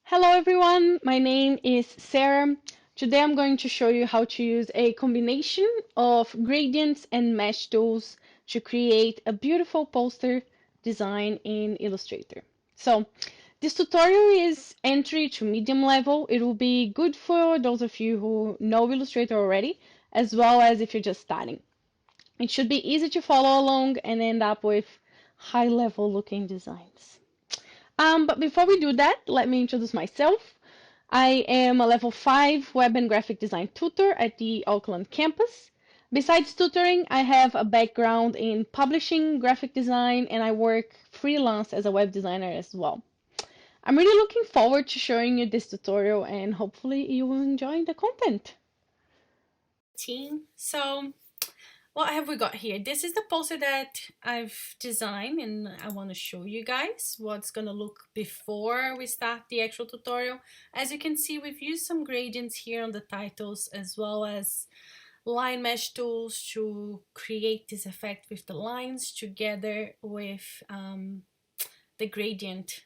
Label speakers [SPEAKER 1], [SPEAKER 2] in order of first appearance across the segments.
[SPEAKER 1] Hello everyone, my name is Sarah. Today I'm going to show you how to use a combination of gradients and mesh tools to create a beautiful poster design in Illustrator. So this tutorial is entry to medium level. It will be good for those of you who know Illustrator already, as well as if you're just starting. It should be easy to follow along and end up with high level looking designs. But before we do that, let me introduce myself. I am a level 5 web and graphic design tutor at the Auckland campus. Besides tutoring, I have a background in publishing, graphic design, and I work freelance as a web designer as well. I'm really looking forward to showing you this tutorial and hopefully you will enjoy the content.
[SPEAKER 2] Team. So what have we got here? This is the poster that I've designed and I want to show you guys what's gonna look before we start the actual tutorial. As you can see, we've used some gradients here on the titles as well as line mesh tools to create this effect with the lines together with the gradient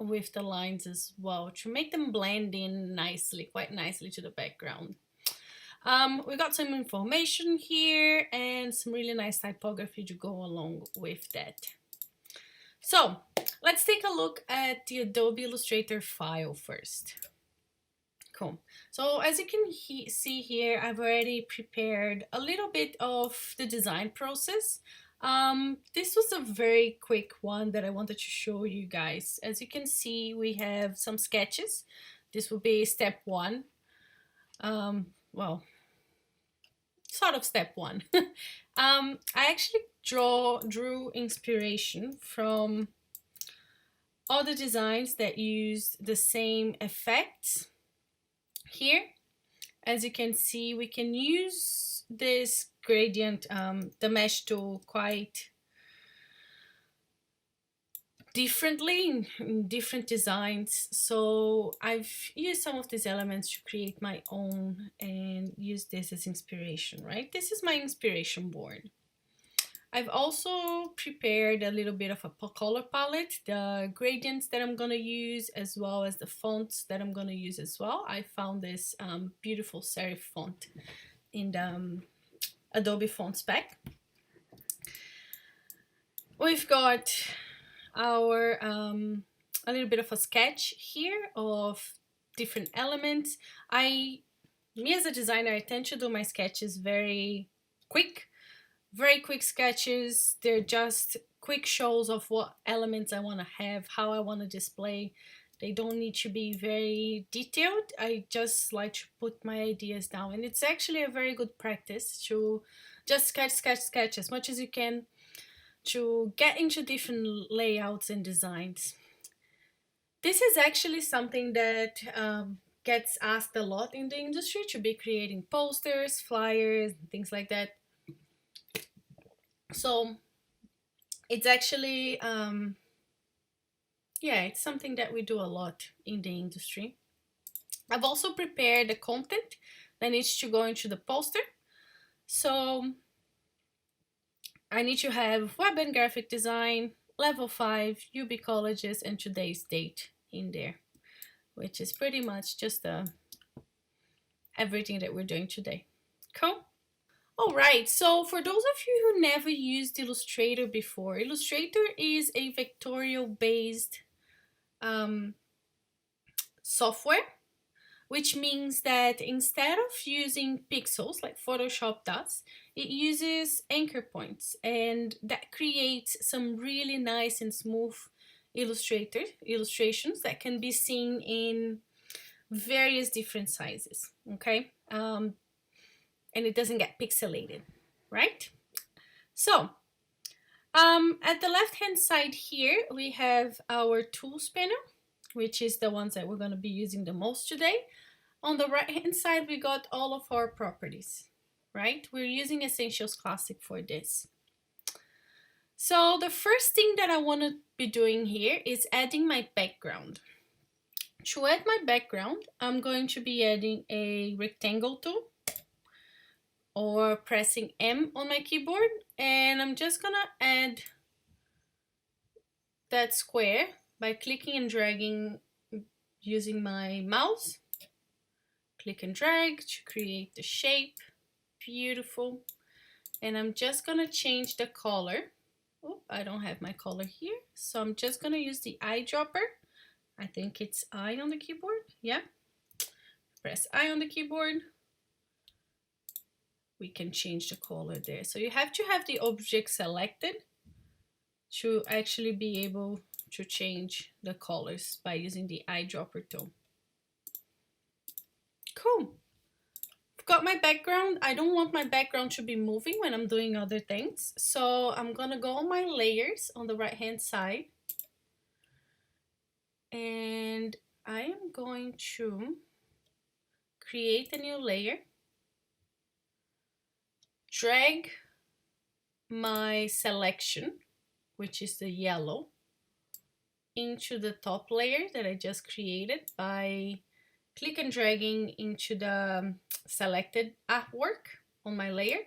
[SPEAKER 2] with the lines as well to make them blend in nicely, quite nicely to the background. We got some information here and some really nice typography to go along with that. So let's take a look at the Adobe Illustrator file first. Cool. So as you can see here, I've already prepared a little bit of the design process. This was a very quick one that I wanted to show you guys. As you can see, we have some sketches. This will be step one. Well, sort of step one. I actually drew inspiration from other designs that use the same effects. Here, as you can see, we can use this gradient, the mesh tool, quite differently in different designs. So I've used some of these elements to create my own and use this as inspiration, right? This is my inspiration board. I've also prepared a little bit of a color palette, the gradients that I'm gonna use as well as the fonts that I'm gonna use as well. I found this beautiful serif font in the Adobe Fonts pack. We've got our a little bit of a sketch here of different elements. Me as a designer, I tend to do my sketches very quick sketches. They're just quick shows of what elements I want to have, how I want to display. They don't need to be very detailed. I just like to put my ideas down, and it's actually a very good practice to just sketch as much as you can to get into different layouts and designs. This is actually something that gets asked a lot in the industry, to be creating posters, flyers, things like that. So it's actually, yeah, it's something that we do a lot in the industry. I've also prepared the content that needs to go into the poster. So I need to have web and graphic design, level 5, UB colleges, and today's date in there, which is pretty much just everything that we're doing today. Cool? All right, so for those of you who never used Illustrator before, Illustrator is a vectorial-based software, which means that instead of using pixels like Photoshop does, it uses anchor points, and that creates some really nice and smooth illustrations that can be seen in various different sizes, okay? And it doesn't get pixelated, right? So at the left hand side here, we have our tools panel, which is the ones that we're going to be using the most today. On the right hand side, we got all of our properties, right? We're using Essentials Classic for this. So the first thing that I want to be doing here is adding my background. To add my background, I'm going to be adding a rectangle tool or pressing M on my keyboard, and I'm just gonna add that square by clicking and dragging using my mouse, click and drag to create the shape. Beautiful. And I'm just gonna change the color. Oh, I don't have my color here, so I'm just gonna use the eyedropper. I think it's I on the keyboard. Yeah. Press I on the keyboard. We can change the color there. So you have to have the object selected to actually be able to change the colors by using the eyedropper tool. Cool. I've got my background. I don't want my background to be moving when I'm doing other things. So I'm gonna go on my layers on the right hand side. And I am going to create a new layer. Drag my selection, which is the yellow, into the top layer that I just created by click and dragging into the selected artwork on my layer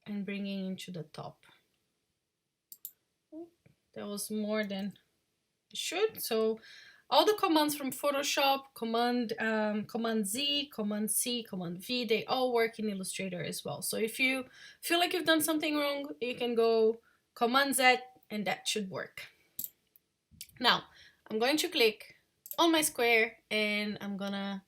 [SPEAKER 2] and bringing into the top. That was more than it should. So all the commands from Photoshop, Command Z, Command C, Command V, they all work in Illustrator as well. So if you feel like you've done something wrong, you can go Command Z and that should work. Now, I'm going to click on my square and I'm gonna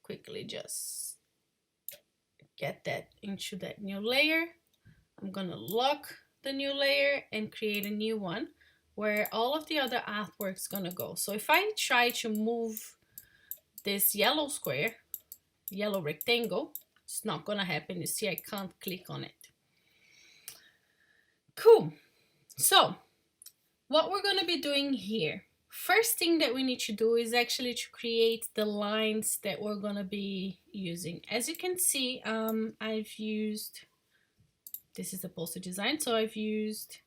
[SPEAKER 2] quickly just get that into that new layer. I'm gonna lock the new layer and create a new one where all of the other artwork's gonna go. So if I try to move this yellow square, yellow rectangle, it's not gonna happen. You see, I can't click on it. Cool. So what we're gonna be doing here, first thing that we need to do is actually to create the lines that we're gonna be using. As you can see, I've used, this is the poster design, so I've used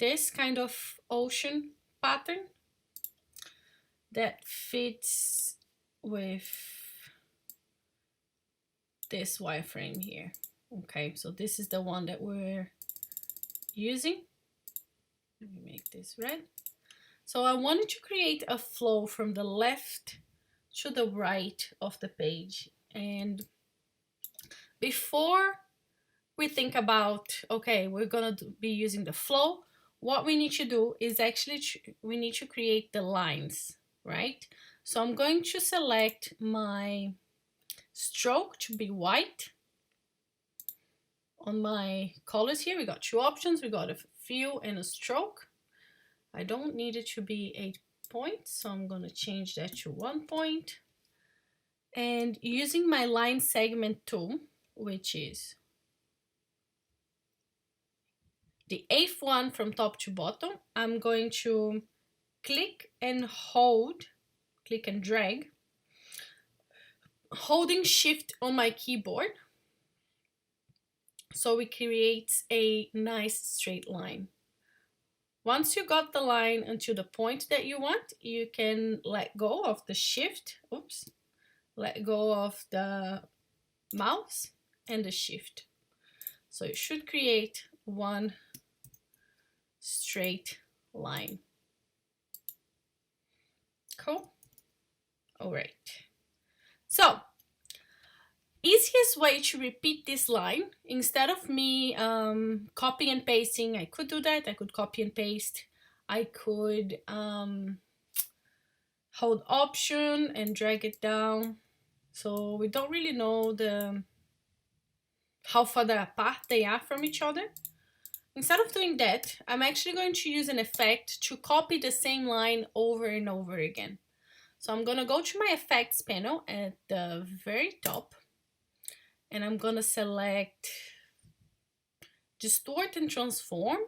[SPEAKER 2] this kind of ocean pattern that fits with this wireframe here. Okay, so this is the one that we're using. Let me make this red. So I wanted to create a flow from the left to the right of the page. And before we think about, okay, we're gonna be using the flow, what we need to do is actually, we need to create the lines, right? So I'm going to select my stroke to be white. On my colors here, we got two options. We got a fill and a stroke. I don't need it to be 8 points, so I'm gonna change that to 1 point. And using my line segment tool, which is the 8th one from top to bottom, I'm going to click and hold, click and drag, holding shift on my keyboard, so we create a nice straight line. Once you got the line until the point that you want, you can let go of the shift, let go of the mouse and the shift. So it should create one straight line. Cool. All right. So easiest way to repeat this line, instead of me copy and pasting, I could do that. I could copy and paste. I could hold option and drag it down. So we don't really know how far apart they are from each other. Instead of doing that, I'm actually going to use an effect to copy the same line over and over again. So I'm gonna go to my effects panel at the very top, and I'm gonna select distort and transform,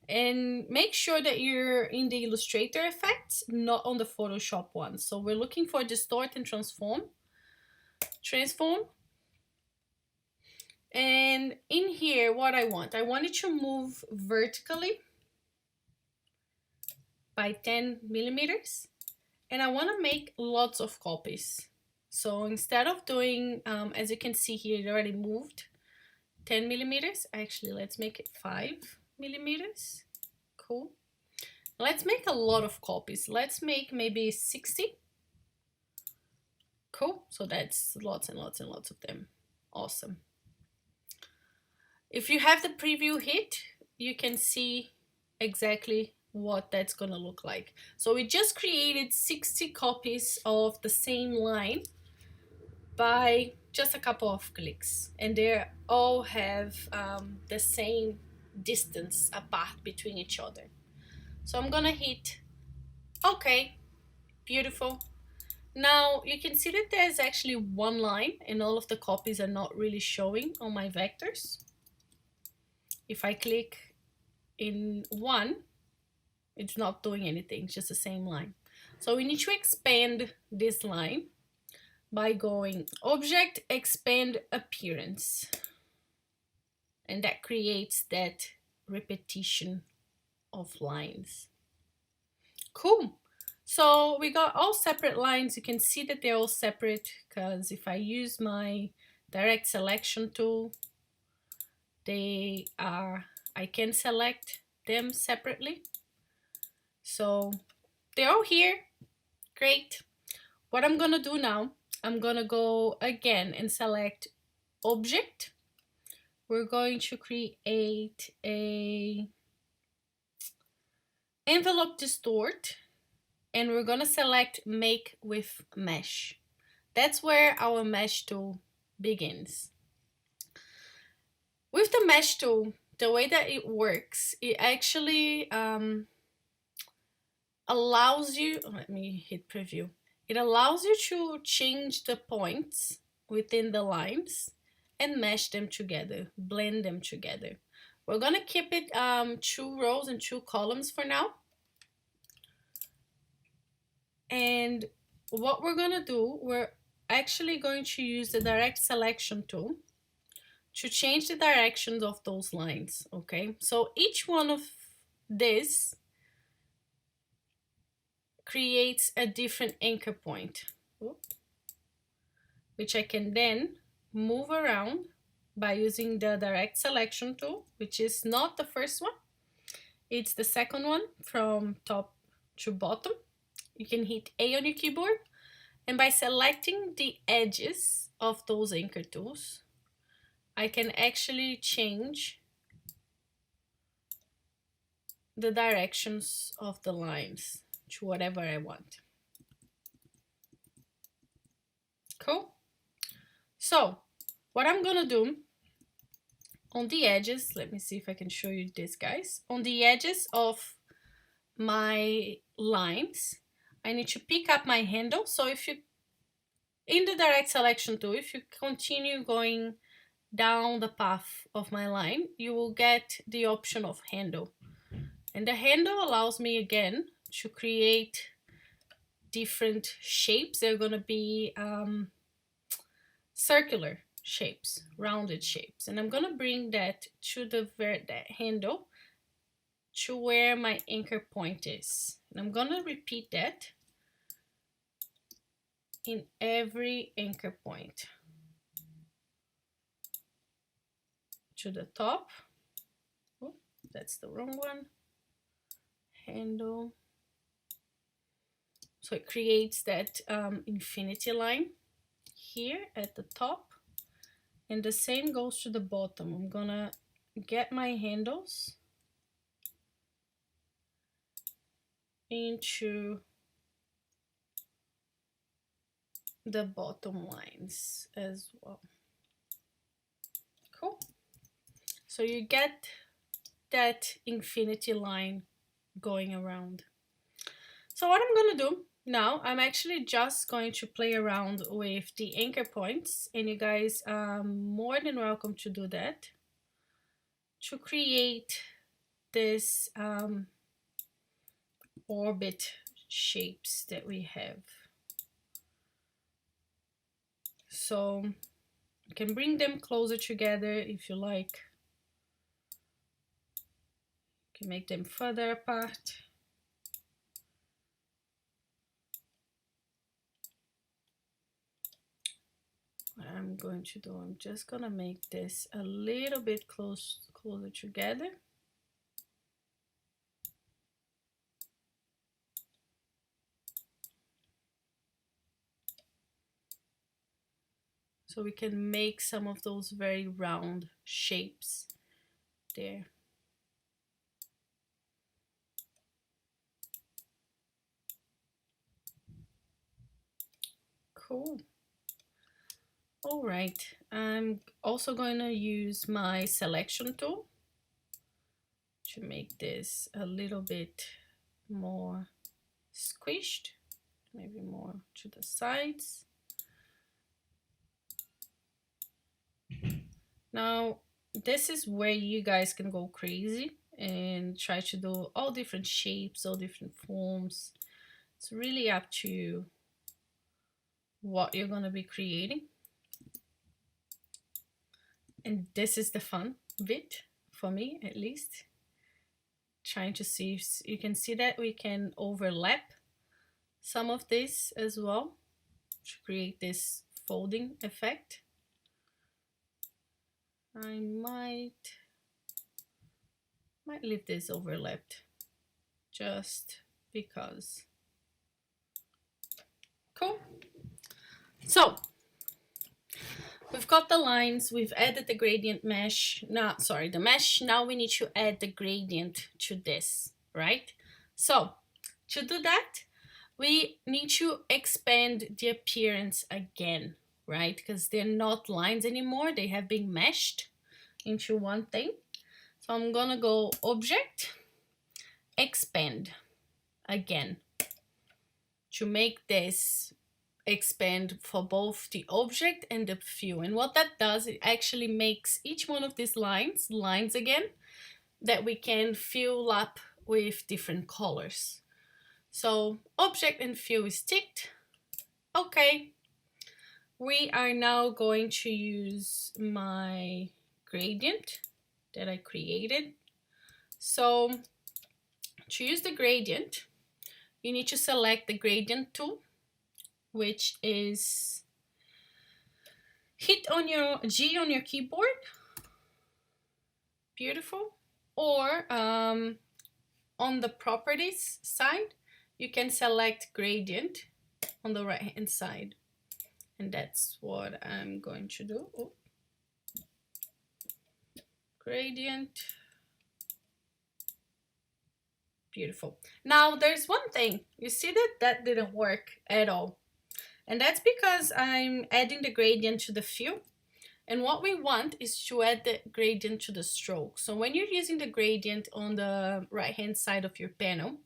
[SPEAKER 2] and make sure that you're in the Illustrator effects, not on the Photoshop one. So we're looking for distort and transform. And in here, what I want it to move vertically by 10 millimeters, and I want to make lots of copies. So instead of doing, as you can see here, it already moved 10 millimeters. Actually, let's make it 5 millimeters. Cool. Let's make a lot of copies. Let's make maybe 60. Cool. So that's lots and lots and lots of them. Awesome. If you have the preview hit, you can see exactly what that's going to look like. So we just created 60 copies of the same line by just a couple of clicks, and they all have the same distance apart between each other. So I'm gonna hit OK. Beautiful. Now you can see that there's actually one line and all of the copies are not really showing on my vectors. If I click in one, it's not doing anything, it's just the same line. So we need to expand this line by going Object, Expand Appearance. And that creates that repetition of lines. Cool. So we got all separate lines. You can see that they're all separate because if I use my direct selection tool, I can select them separately. So they're all here. Great. What I'm gonna do now, I'm gonna go again and select Object. We're going to create a envelope distort, and we're gonna select Make with Mesh. That's where our mesh tool begins. With the mesh tool, the way that it works, it actually allows you, let me hit preview. It allows you to change the points within the lines and mesh them together, blend them together. We're gonna keep it 2 rows and 2 columns for now. And what we're gonna do, we're actually going to use the direct selection tool to change the directions of those lines, okay? So each one of this creates a different anchor point, which I can then move around by using the direct selection tool, which is not the first one, it's the second one from top to bottom. You can hit A on your keyboard, and by selecting the edges of those anchor tools, I can actually change the directions of the lines to whatever I want. Cool. So what I'm gonna do on the edges, let me see if I can show you this, guys. On the edges of my lines, I need to pick up my handle. So if you, in the direct selection tool, if you continue going down the path of my line, you will get the option of handle. And the handle allows me again to create different shapes. They're going to be circular shapes, rounded shapes. And I'm going to bring that to that handle to where my anchor point is. And I'm going to repeat that in every anchor point. To the top. Oh, that's the wrong one. Handle. So it creates that infinity line here at the top, and the same goes to the bottom. I'm gonna get my handles into the bottom lines as well. Cool. So you get that infinity line going around. So what I'm gonna do now, I'm actually just going to play around with the anchor points, and you guys are more than welcome to do that to create this orbit shapes that we have. So you can bring them closer together if you like. You can make them further apart. What I'm going to do, I'm just gonna make this a little bit closer together. So we can make some of those very round shapes there. Cool. All right, I'm also going to use my selection tool to make this a little bit more squished, maybe more to the sides. Now, this is where you guys can go crazy and try to do all different shapes, all different forms. It's really up to what you're going to be creating. And this is the fun bit, for me at least. Trying to see if you can see that we can overlap some of this as well to create this folding effect. I might leave this overlapped just because. Cool. So we've got the lines, we've added the gradient mesh, the mesh. Now we need to add the gradient to this, right? So to do that, we need to expand the appearance again, right? Because they're not lines anymore, they have been meshed into one thing. So I'm gonna go Object, Expand again to make this expand for both the object and the view. And what that does, it actually makes each one of these lines again that we can fill up with different colors. So object and view is ticked. Okay. We are now going to use my gradient that I created. So to use the gradient, you need to select the gradient tool, which is hit on your G on your keyboard. Beautiful. Or on the properties side, you can select gradient on the right hand side. And that's what I'm going to do. Oh. Gradient. Beautiful. Now there's one thing. You see that didn't work at all. And that's because I'm adding the gradient to the fill. And what we want is to add the gradient to the stroke. So when you're using the gradient on the right hand side of your panel,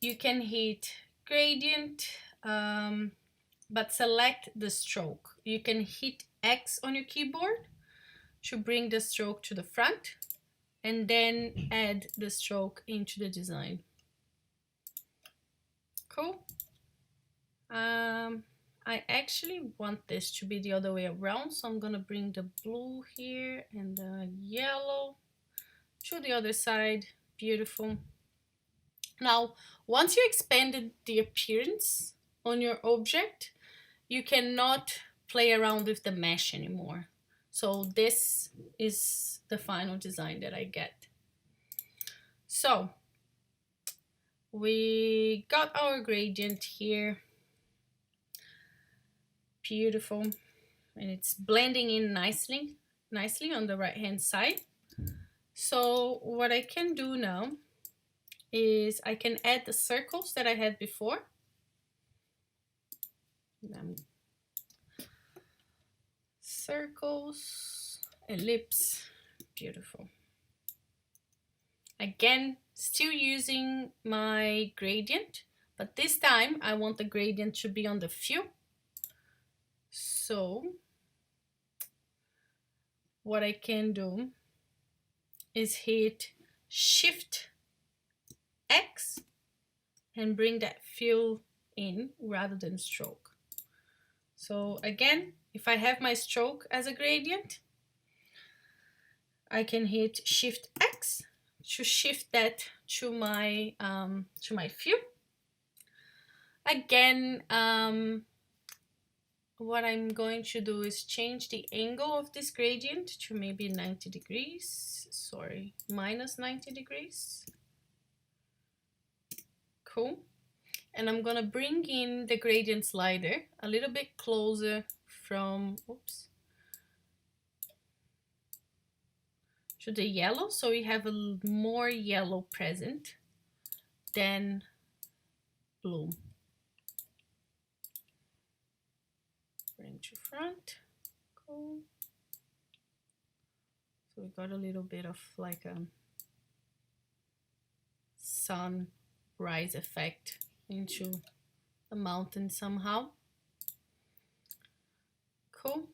[SPEAKER 2] you can hit gradient, but select the stroke. You can hit X on your keyboard to bring the stroke to the front and then add the stroke into the design. Cool. I actually want this to be the other way around, so I'm gonna bring the blue here and the yellow to the other side. Beautiful. Now, once you expanded the appearance on your object, you cannot play around with the mesh anymore. So this is the final design that I get. So we got our gradient here. Beautiful. And it's blending in nicely on the right hand side. So what I can do now is I can add the circles that I had before. Circles, ellipse, beautiful. Again, still using my gradient, but this time I want the gradient to be on the fill. So what I can do is hit Shift X and bring that fill in rather than stroke. So again, if I have my stroke as a gradient, I can hit Shift X to shift that to my fill. Again, what I'm going to do is change the angle of this gradient to maybe 90 degrees. Sorry, minus 90 degrees. Cool. and I'm gonna bring in the gradient slider a little bit closer from, oops, to the yellow, so we have a more yellow present than blue. Bring to front, cool. So we got a little bit of like a sunrise effect into the mountain somehow. Cool.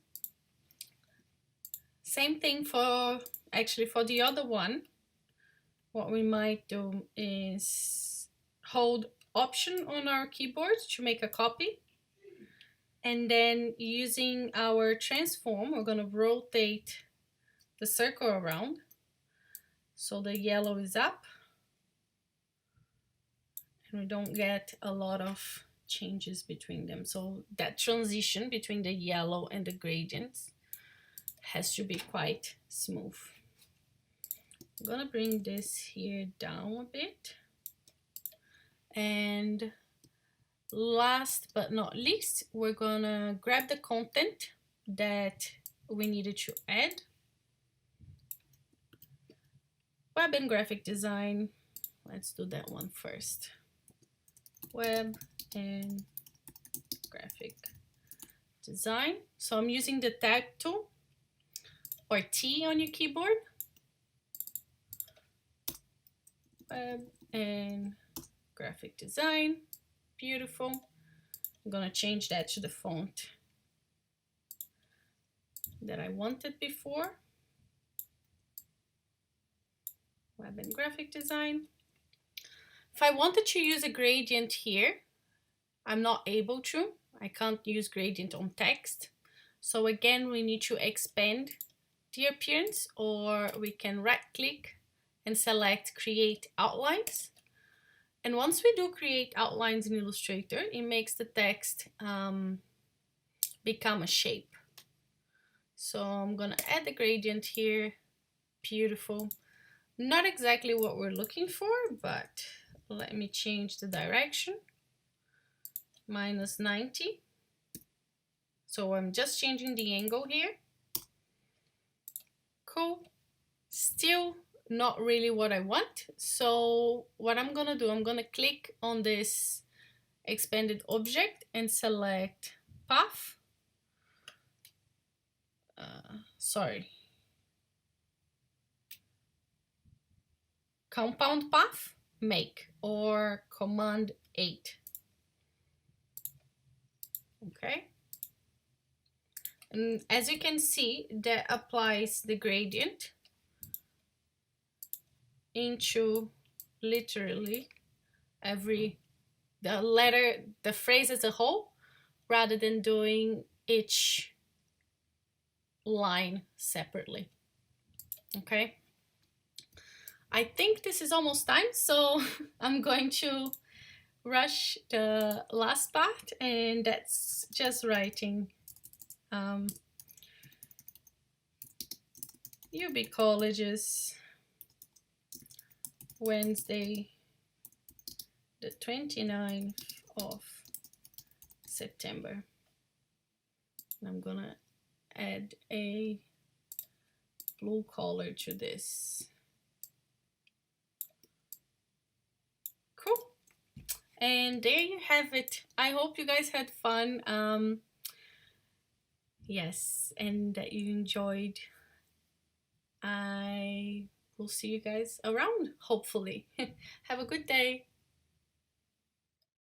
[SPEAKER 2] Same thing for, actually for the other one. What we might do is hold Option on our keyboard to make a copy. And then using our transform, we're gonna rotate the circle around. So the yellow is up. And we don't get a lot of changes between them. So that transition between the yellow and the gradients has to be quite smooth. I'm gonna bring this here down a bit. And last but not least, we're gonna grab the content that we needed to add. Web and graphic design. Let's do that one first. Web and graphic design. So I'm using the tab tool or T on your keyboard. Web and graphic design. Beautiful. I'm gonna change that to the font that I wanted before. Web and graphic design. If I wanted to use a gradient here, I'm not able to. I can't use gradient on text. So again, we need to expand the appearance, or we can right click and select create outlines. And once we do create outlines in Illustrator, it makes the text become a shape. So I'm gonna add the gradient here. Beautiful. Not exactly what we're looking for, but let me change the direction. -90. So I'm just changing the angle here. Cool. Still not really what I want. So what I'm gonna do, I'm gonna click on this expanded object and select path. Compound path, make, or Command 8. Okay. And as you can see, that applies the gradient into literally the phrase as a whole, rather than doing each line separately. Okay. I think this is almost time, so I'm going to rush the last part, and that's just writing UB Colleges, Wednesday, the 29th of September. And I'm gonna add a blue color to this. Cool. And there you have it. I hope you guys had fun. Yes, and that you enjoyed. I will see you guys around, hopefully. Have a good day.